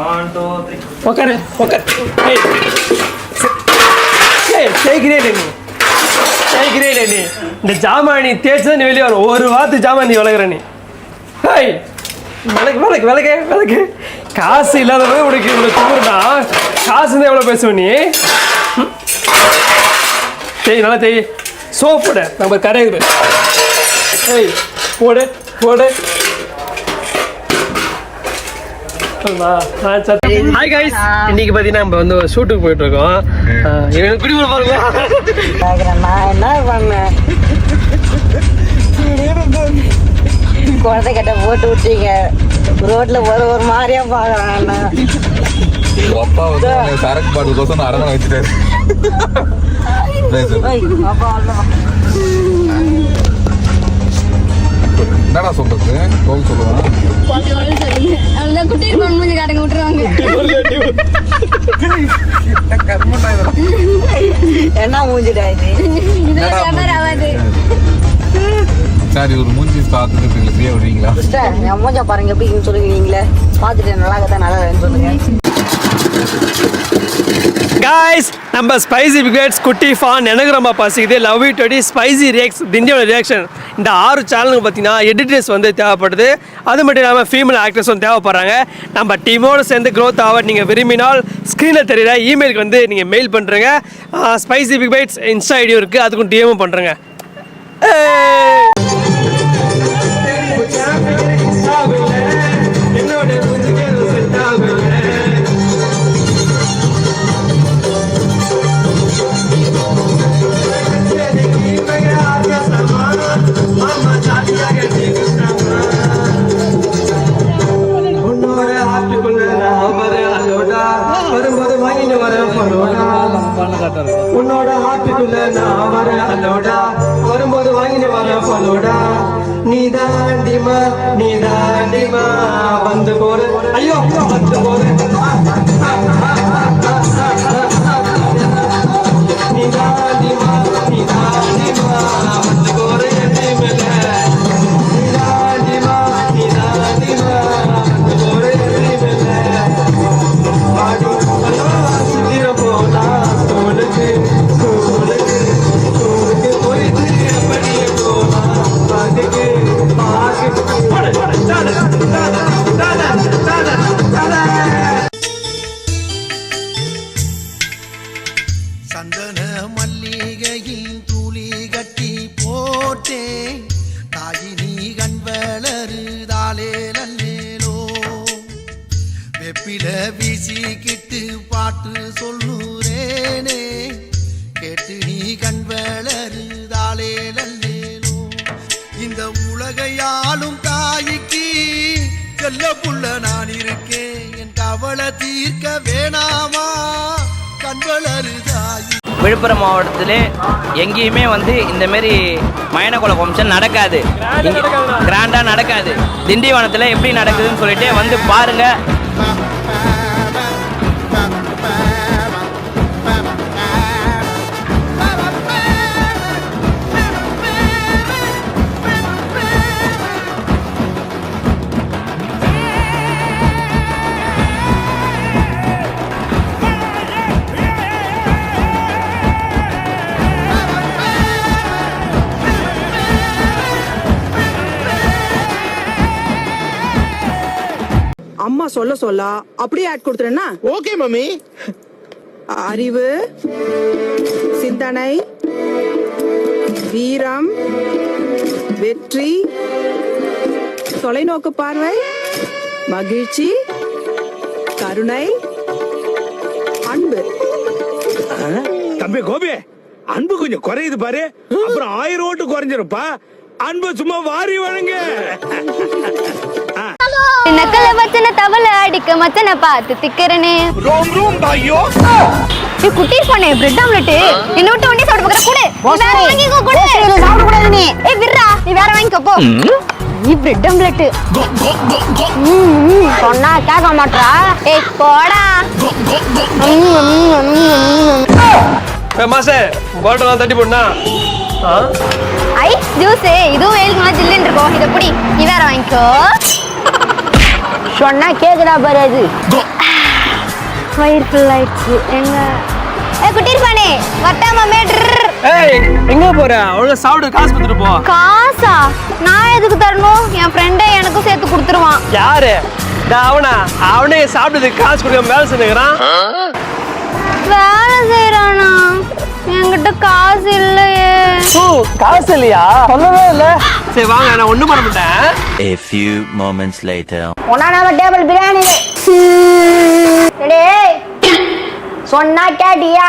1, 2, 3. உக்காரு. செய்கிறே நீ இந்த ஜாமான் நீ தேய்ச்சா நீ வெளியே வரும். ஒரு வாரத்து ஜாமான் நீ விளக்குற நீ. ஹேய் விளக்கு காசு இல்லாதவே உனக்கு இவ்வளோ குமுறுனா காசு தான் எவ்வளோ பேசுவேன் நீ. நல்லா தேய். சோப் போட நம்ம கரையுது. ஏய் போடு. ஹாய் கைஸ், இன்னைக்கு பார்த்தீங்கன்னா நம்ம வந்து ஒரு ஷூட்டுக்கு போயிட்டு இருக்கோம். குடிமலை பாருங்க. நான் என்ன பண்ணேன், குழந்தை கிட்ட போட்டு விட்டீங்க, ரோட்ல ஒரு மாதிரியா பாக்குறான். அப்பா வந்து சரக்கு பாட்டுக்கோசம் நான் அரவணை வச்சுட்டாரு. என்னடா சொல்றது, கோல் சொல்லுவான். என்ன மூஞ்சிடா சரி, ஒரு மூஞ்சி பார்த்துட்டு ஃப்ரீயா விடுவீங்களா? என் மூஞ்சா பாருங்க எப்படி சொல்லுவீங்களே, பார்த்துட்டு நல்லா சொல்லுங்க. காய்ஸ், நம்ம ஸ்பைசி பிகேட்ஸ் குட்டி ஃபான் எனக்கு ரொம்ப பசிக்குது, love it twenty spicy reacts திண்டியோட ரியாக்ஷன், இந்த 6 சேனலுக்கு பார்த்தீங்கன்னா எடிட்டர்ஸ் வந்து தேவைப்படுது. அது மட்டும் இல்லாமல் ஃபீமேல் ஆக்டர்ஸும் தேவைப்படுறாங்க. நம்ம டீமோடு சேர்ந்து க்ரோத் ஆக நீங்கள் விரும்பினால் ஸ்க்ரீனில் தெரியுற இமெயிலுக்கு வந்து நீங்கள் மெயில் பண்ணுறங்க. ஸ்பைசி பிகேட்ஸ் இன்ஸ்டா ஐடியும் இருக்குது, அதுக்கும் டிஎம்மும் பண்ணுறங்க. உன்னோட ஆட்டுக்குள்ள நான் வர அல்லோடா, வரும்போது வாங்கிட்டு வர பலோடா, நீ தாண்டிமா வந்து போற, ஐயோ வந்து போற, நீ தாண்டிமா வந்து போற, சந்தன மல்லிகையில் துளி கட்டி போட்டேன், தாயினி கண் வளருதாலே நல்லேலோ, வெப்பில வீசிக்கிட்டு பாட்டு சொல்லுறேனே, கேட்டு நீ கண் வளருதாலே நல்லேலோ, இந்த உலகையாளும் தாய்க்கு செல்ல புள்ள நான் இருக்கேன், என் கவலை தீர்க்க வேணாமா கண்வளருதாய். விழுப்புரம் மாவட்டத்திலே எங்கேயுமே வந்து இந்தமாரி மயனக்குள ஃபங்க்ஷன் நடக்காது, கிராண்டாக நடக்காது. திண்டிவனத்தில் எப்படி நடக்குதுன்னு சொல்லிட்டு வந்து பாருங்கள். அம்மா சொல்ல அப்படியே ஆட் கொடுத்துறேன்னா? Okay mummy. அறிவு, சிந்தனை, வீரம், வெற்றி, தொலைநோக்கு பார்வை, மகிழ்ச்சி, கருணை, அன்பு. தம்பி கோபி, அன்பு கொஞ்சம் குறையுது பாரு, அப்புறம் 1000 ஓட்டு குறைஞ்சிருப்பா. அன்பு சும்மா வாரி வழங்க. நக்கல வச்சன தவள அடிக்க மச்சன பார்த்து திக்கறனே. நீ குட்டி பண்ணே பிரெட் ஆம்லெட் என்ன விட்டு வண்டி சாப்பிட போற கூட. வேற வாங்கிக்கோ கூட. சாப்பிட கூடாது நீ. ஏய் விர்ரா, நீ வேற வாங்கிக்கோ போ. நீ பிரெட் ஆம்லெட். சொன்னா கேட்க மாட்டறா. ஏய் போடா. மாஸ்டர் பாட்டில் தட்டி போடுனா. ஐஸ் ஜூஸ் இதுவும் வெயிலுக்கு நல்லா ஜில்லுன்னு இருக்கும். இதை புடி, நீ வேற வாங்கிக்கோ. சொன்னா கேக்குதா பாரு அது. வயிறு ஃபுல் ஆயிடுச்சு எங்க குட்டிருப்பானே வட்டாம மேட்ரு ஏய் எங்க போற அவ்வளவு சாப்பிட்டு காசு கொடுத்துட்டு போ. காசா நான் எதுக்கு தரணும் என் ஃப்ரெண்டே எனக்கும் சேர்த்து கொடுத்துருவான் யாரு அவனே சாப்பிட்டதுக்கு காசு கொடுக்காம வேலை செஞ்சுக்கிறான். வேலை செய்யறானா என்கிட்ட காசு இல்லையே காசு இல்லையா சொல்லவே இல்ல. சரி வாங்க நான் ஒண்ணும் பண்ண மாட்டேன். A few moments later. ஒன்னா நம்ம டேபிள் பிரியாணி டேய் சொன்னா கேட்டியா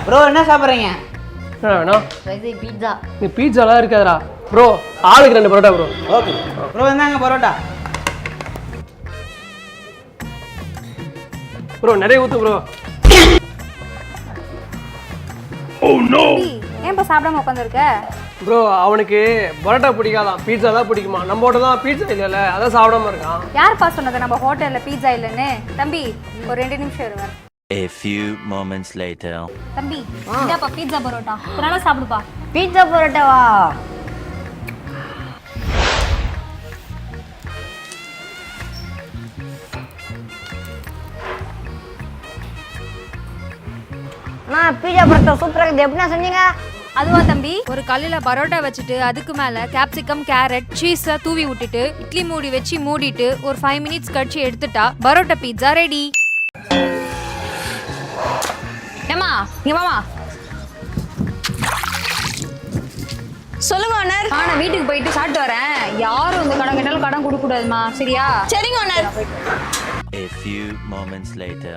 ப்ரோ என்ன சாப்பிட்றீங்க? என்ன வேணும்? பீட்சா நீ பீட்சாலாம் இருக்காதுடா ப்ரோ. ஆளுக்கு 2 பரோட்டா ப்ரோ. ஓகே ப்ரோ இந்தாங்க பரோட்டா. ப்ரோ நிறைய ஊத்து ப்ரோ. ஏன்பா சாப்பிடாம உட்காந்துருக்க ப்ரோ அவனுக்கு பரோட்டா பிடிக்காதான், பீட்சா தான் பிடிக்குமா. நம்மோட தான் பீட்சா இல்லைல்ல, அதான் சாப்பிடாம இருக்கான். யார்ப்பா சொன்னது நம்ம ஹோட்டல்ல பீட்சா இல்லைன்னு? தம்பி ஒரு 2 நிமிஷம் இருங்க. A few moments later. தம்பி இந்தாப்பா பீட்சா பரோட்டா ஒரு நாள் சாப்பிடுப்பா. பீட்சா பரோட்டாவா பீட்சா பரோட்டா சூப்பரா இருக்குது. எப்படின்னா செஞ்சீங்க? அதுவா தம்பி ஒரு கல்லுல பரோட்டா வச்சுட்டு அதுக்கு மேல கேப்சிகம் கேரட் சீஸை தூவி விட்டுட்டு இட்லி மூடி வச்சு மூடிட்டு ஒரு 5 மினிட்ஸ் கழிச்சு எடுத்துட்டா பரோட்டா பீட்சா ரெடி. ஏமா இங்க மாமா சொல்லுங்க ஓனர். நான் வீட்டுக்கு போயிட்டு சாப்பிட்டு வரேன். யாரும் இந்த கடன் கேட்டாலும் கடன் கொடுக்க கூடாதுமா சரியா? சரிங்க owner. A few moments later.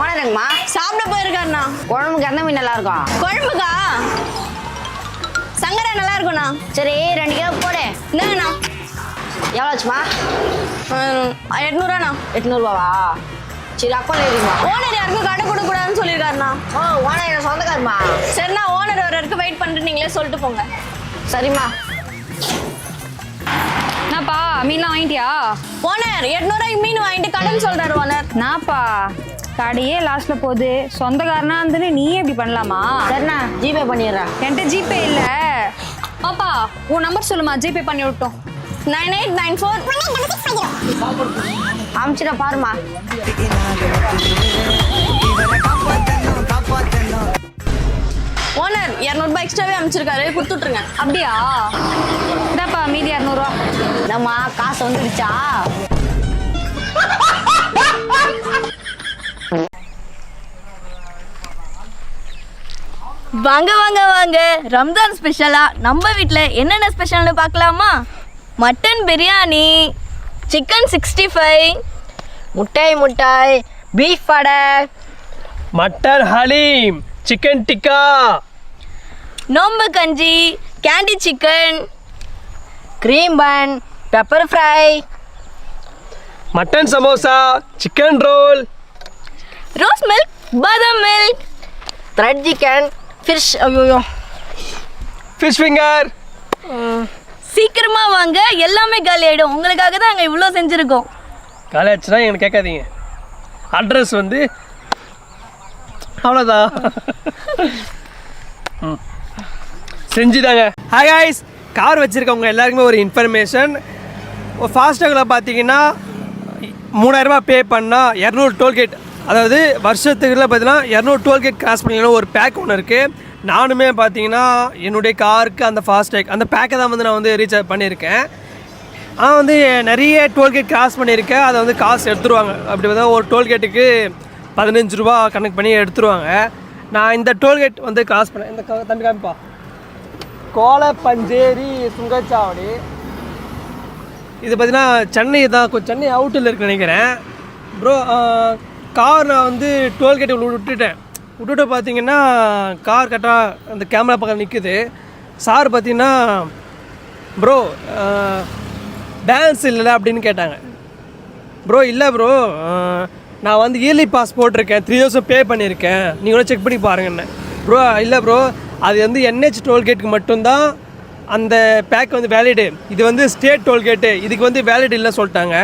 ஓனருங்கம்மா சாப்பிட போயிருக்காருண்ணா. குழம்புக்கு எந்த மீன் நல்லா இருக்கும்? குழம்புக்கா சங்கரா நல்லா இருக்கும்ண்ணா. சரி 2 கிலோ போடு. என்னங்கண்ணா? எவ்வளோ ஆச்சுமா? 800 800 ரூபாவா? சரி அக்கௌண்ட் எழுதிமா. ஓனர் யாருக்கும் கடை கொடுக்க கூடாதுன்னு சொல்லியிருக்காருண்ணா. ஓ ஓனர் என்ன சொந்தக்காரமா? சரிண்ணா ஓனர் ஒரு வரைக்கும் வெயிட் பண்ணிட்டு நீங்களே சொல்லிட்டு போங்க. சரிம்மா. என்னப்பா மீன்லாம் வாங்கிட்டியா? ஓனர் 800 மீன் வாங்கிட்டு கடன் சொல்றாரு ஓனர். நாப்பா கடையே லாஸ்ட்ல போகுது. சொந்தக்காரனா இருந்து நீ எப்படி பண்ணலாமா? சரிண்ணா ஜிபே பண்ணிடுறேன். என்கிட்ட ஜிபே இல்ல. பாப்பா உன் நம்பர் சொல்லுமா ஜிபே பண்ணி விட்டோம். 9894 அமிச்சிட பாருமா. ஓனர் 200 ரூபாய் எக்ஸ்ட்ராவே அனுப்பிச்சிருக்காரு கொடுத்துட்ருங்க. அப்படியா? இதாப்பா மீதி 200 ரூபா. நம்ம காசு வந்துடுச்சா? வாங்க வாங்க வாங்க ரம்ஜான் ஸ்பெஷலா நம்ம வீட்டில் என்னென்ன ஸ்பெஷல்னு பார்க்கலாமா? மட்டன் பிரியாணி, சிக்கன் 65, முட்டாய், beef vada, mutton haleem, chicken tikka, நோம்பு கஞ்சி, candy chicken, cream bun, pepper fry, mutton samosa, chicken roll, rose milk, பாதாம் மில்க், த்ரெட் சிக்கன், ஃபிஷ், ஐயோ ஃபிஷ் ஃபிங்கர். சீக்கிரமா வாங்க எல்லாமே காலி ஆயிடும். உங்களுக்காக தான் அங்கே இவ்வளோ செஞ்சுருக்கோம். காலேஜ்னா எனக்கு கேட்காதீங்க. அட்ரஸ் வந்து அவ்வளோதான். செஞ்சுதாங்க. ஹாய் காய்ஸ், கார் வச்சுருக்கவங்க எல்லாருக்குமே ஒரு இன்ஃபர்மேஷன். ஃபாஸ்டாகில் பார்த்தீங்கன்னா 3000 ரூபாய் பே பண்ணால் 200 டோல்கேட், அதாவது வருஷத்துக்குள்ள பார்த்தீங்கன்னா 200 டோல்கேட் கிராஸ் பண்ணிங்கன்னா ஒரு பேக் ஒன்று இருக்குது. நானுமே பார்த்தீங்கன்னா என்னுடைய காருக்கு அந்த ஃபாஸ்டேக் அந்த பேக்கை தான் வந்து நான் வந்து ரீசார்ஜ் பண்ணியிருக்கேன். ஆனால் வந்து நிறைய டோல்கேட் கிராஸ் பண்ணியிருக்கேன். அதை வந்து காசு எடுத்துருவாங்க. அப்படி பார்த்தா ஒரு டோல்கேட்டுக்கு 15 ரூபா கணக்கு பண்ணி எடுத்துருவாங்க. நான் இந்த டோல்கேட் வந்து கிராஸ் பண்ணேன். இந்த தம்பி காமிப்பா, கோலப்பஞ்சேரி சுங்கச்சாவடி. இது பார்த்தீங்கன்னா சென்னை தான், கொஞ்சம் சென்னை அவுட்டில் இருக்குன்னு நினைக்கிறேன். ப்ரோ கார் நான் வந்து டோல்கேட்டை விட்டுட்டு பார்த்தீங்கன்னா கார் கரெக்டாக அந்த கேமரா பக்கம் நிற்குது. சார் பார்த்தீங்கன்னா ப்ரோ பேலன்ஸ் இல்லைல்ல அப்படின்னு கேட்டாங்க. ப்ரோ இல்லை ப்ரோ, நான் வந்து இயர்லி பாஸ் போட்டிருக்கேன், 3000 பே பண்ணியிருக்கேன், நீங்கள் கூட செக் பண்ணி பாருங்கண்ணே. ப்ரோ இல்லை ப்ரோ, அது வந்து NH டோல்கேட்டுக்கு மட்டும்தான் அந்த பேக் வந்து வேலிடு. இது வந்து ஸ்டேட் டோல்கேட்டு, இதுக்கு வந்து வேலிட் இல்லை சொல்லிட்டாங்க.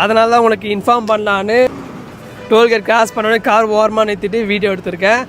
அதனால தான் உங்களுக்கு இன்ஃபார்ம் பண்ணலான்னு டோல்கேட் கிராஸ் பண்ணோடனே கார் ஓரமாக நிறுத்திட்டு வீடியோ எடுத்திருக்கேன்.